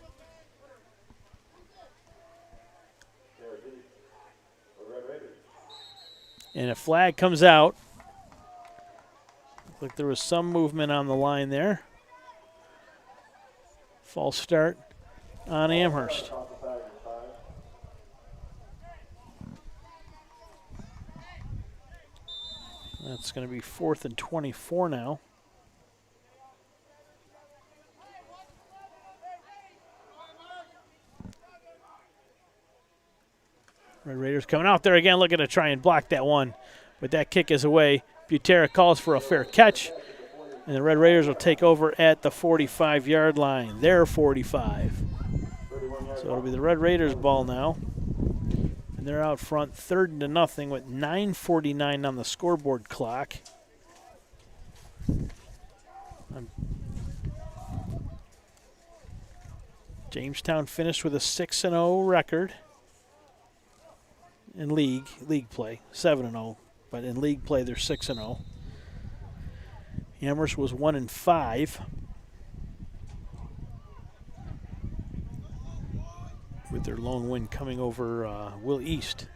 And a flag comes out. Looks like there was some movement on the line there. False start on Amherst. That's going to be 4th and 24 now. Red Raiders coming out there again, looking to try and block that one. But that kick is away. Butera calls for a fair catch. And the Red Raiders will take over at the 45-yard line. Their 45. So it'll be the Red Raiders' ball now. And they're out front 3rd to nothing with 9:49 on the scoreboard clock. Jamestown finished with a 6-0 record in league play, 7-0, but in league play they're 6-0. Amherst was 1-5 with with their lone win coming over Will East.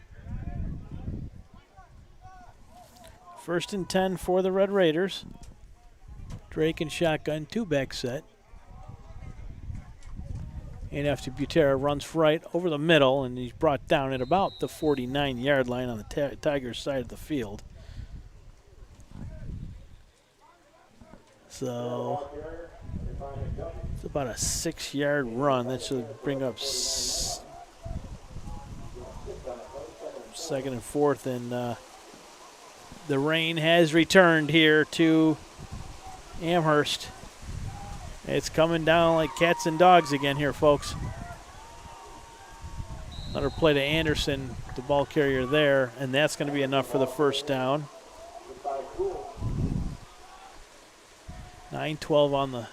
1st and 10 for the Red Raiders. Drake and shotgun, 2-back set. And after Butera runs right over the middle, and he's brought down at about the 49-yard line on the Tigers' side of the field. So it's about a 6-yard run. That should bring up 2nd and 4th, and the rain has returned here to Amherst. It's coming down like cats and dogs again here, folks. Another play to Anderson, the ball carrier there, and that's going to be enough for the 1st down. 9:12 on the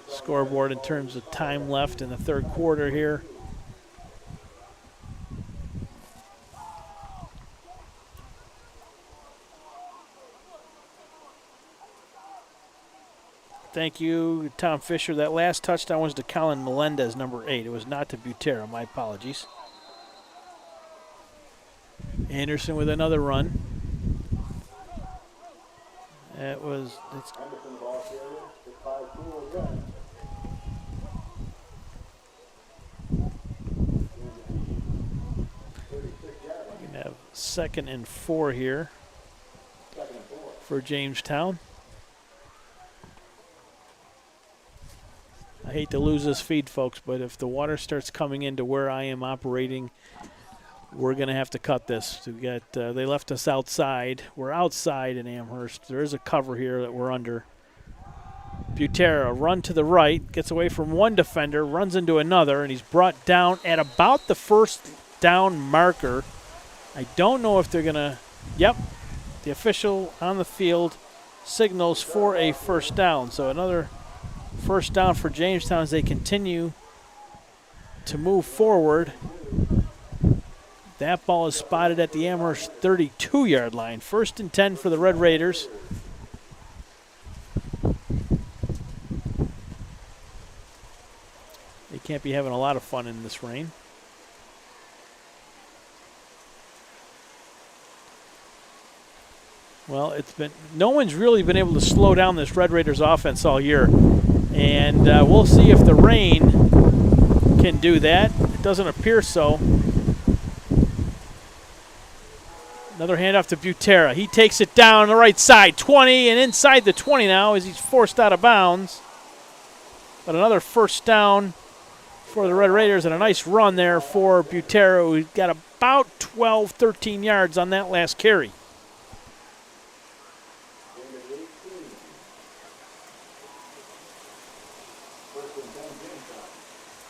scoreboard in terms of time left in the 3rd quarter here. Thank you, Tom Fisher. That last touchdown was to Colin Melendez, number 8. It was not to Butera. My apologies. Anderson with another run. It's we can have 2nd and 4 here for Jamestown. I hate to lose this feed, folks, but if the water starts coming into where I am operating, we're going to have to cut this. They left us outside. We're outside in Amherst. There is a cover here that we're under. Butera, run to the right, gets away from one defender, runs into another, and he's brought down at about the 1st down marker. I don't know if they're going to, yep, the official on the field signals for a 1st down. So another 1st down for Jamestown as they continue to move forward. That ball is spotted at the Amherst 32-yard line. 1st and 10 for the Red Raiders. They can't be having a lot of fun in this rain. Well, no one's really been able to slow down this Red Raiders offense all year. And we'll see if the rain can do that. It doesn't appear so. Another handoff to Butera. He takes it down on the right side, 20, and inside the 20 now as he's forced out of bounds. But another 1st down for the Red Raiders, and a nice run there for Butera, who got about 12, 13 yards on that last carry.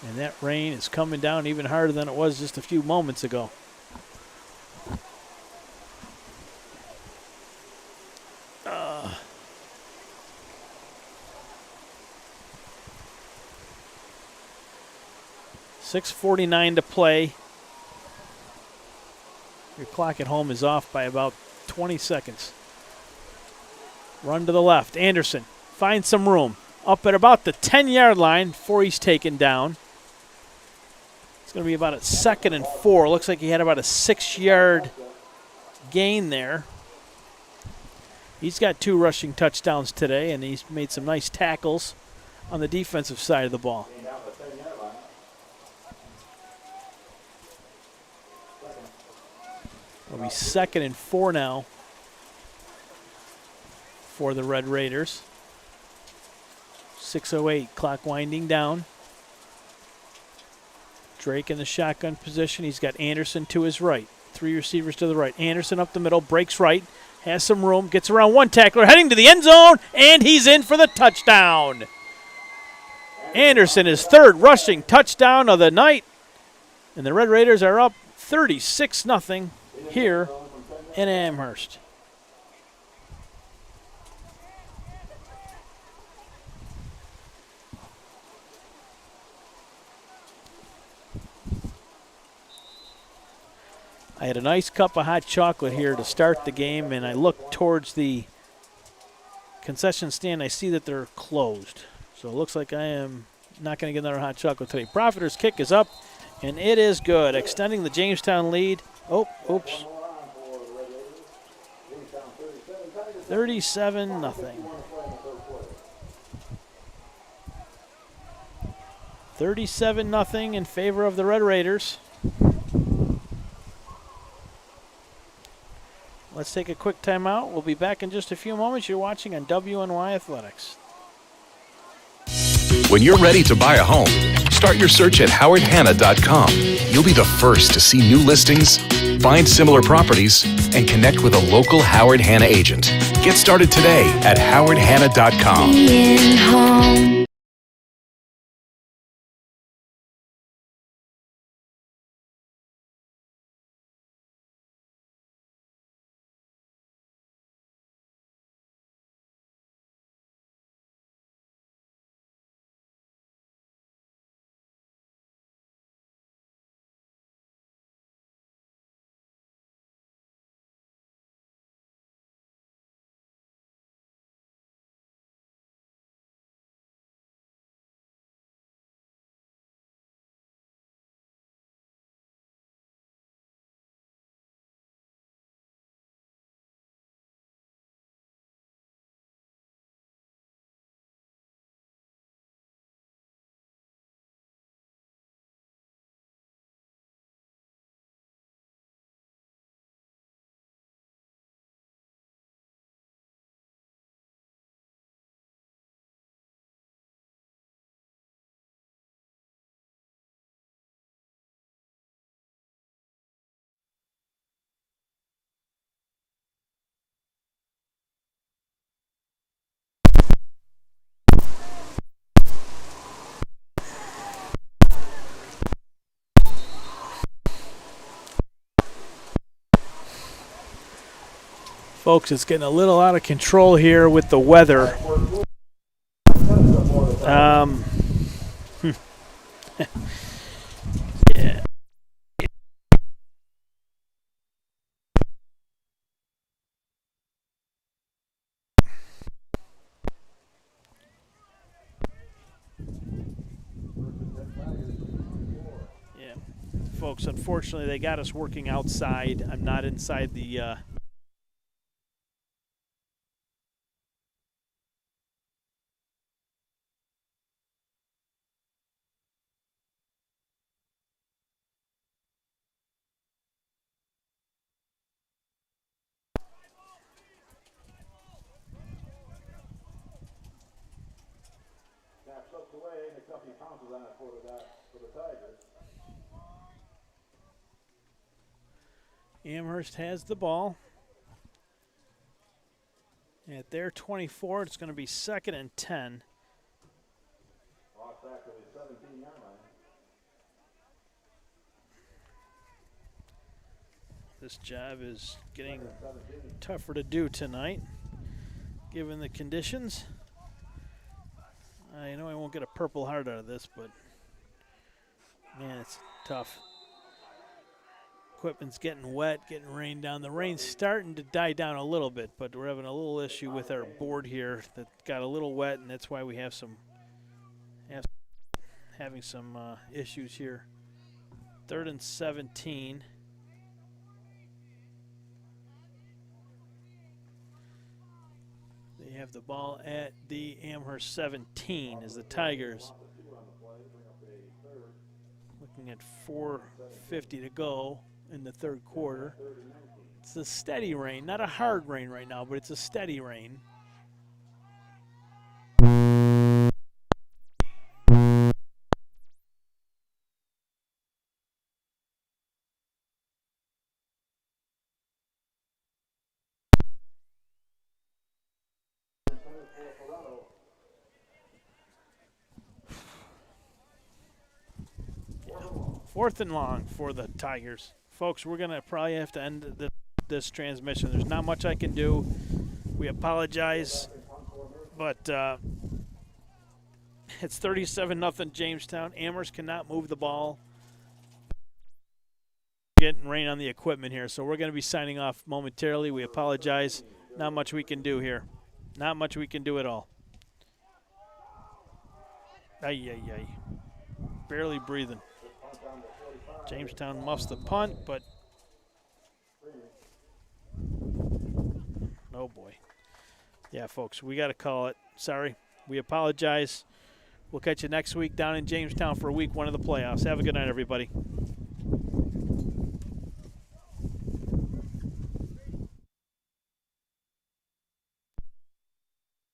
And that rain is coming down even harder than it was just a few moments ago. .6:49 to play. Your clock at home is off by about 20 seconds. Run to the left. Anderson finds some room. Up at about the 10-yard line before he's taken down. It's going to be about a 2nd and 4. Looks like he had about a 6-yard gain there. He's got 2 rushing touchdowns today, and he's made some nice tackles on the defensive side of the ball. It'll be 2nd and 4 now for the Red Raiders. 6:08, clock winding down. Drake in the shotgun position. He's got Anderson to his right. 3 receivers to the right. Anderson up the middle, breaks right, has some room, gets around one tackler, heading to the end zone, and he's in for the touchdown. Anderson, his 3rd rushing touchdown of the night. And the Red Raiders are up 36-0 here in Amherst. I had a nice cup of hot chocolate here to start the game, and I look towards the concession stand. I see that they're closed. So it looks like I am not going to get another hot chocolate today. Profiter's kick is up, And it is good, extending the Jamestown lead. Oh, oops. 37-0. 37-0 in favor of the Red Raiders. Let's take a quick timeout. We'll be back in just a few moments. You're watching on WNY Athletics. When you're ready to buy a home, start your search at howardhanna.com. You'll be the first to see new listings, find similar properties, and connect with a local Howard Hanna agent. Get started today at howardhanna.com. Being home. Folks, it's getting a little out of control here with the weather. Yeah. Folks, unfortunately, they got us working outside. I'm not inside the Amherst has the ball. At their 24, it's going to be 2nd and 10. This job is getting tougher to do tonight, given the conditions. I know I won't get a Purple Heart out of this, but man, it's tough. Equipment's getting wet, getting rained down. The rain's starting to die down a little bit, but we're having a little issue with our board here that got a little wet, and that's why we have having some issues here. 3rd and 17. They have the ball at the Amherst 17 as the Tigers. Looking at 4:50 to go in the 3rd quarter. It's a steady rain, not a hard rain right now, but it's a steady rain. Fourth and long for the Tigers. Folks, we're going to probably have to end this transmission. There's not much I can do. We apologize, but it's 37-0 Jamestown. Amherst cannot move the ball. Getting rain on the equipment here, so we're going to be signing off momentarily. We apologize. Not much we can do here. Not much we can do at all. Ay, ay, ay. Barely breathing. Jamestown muffs the punt, but oh boy. Yeah, folks, we got to call it. Sorry. We apologize. We'll catch you next week down in Jamestown for week 1 of the playoffs. Have a good night, everybody.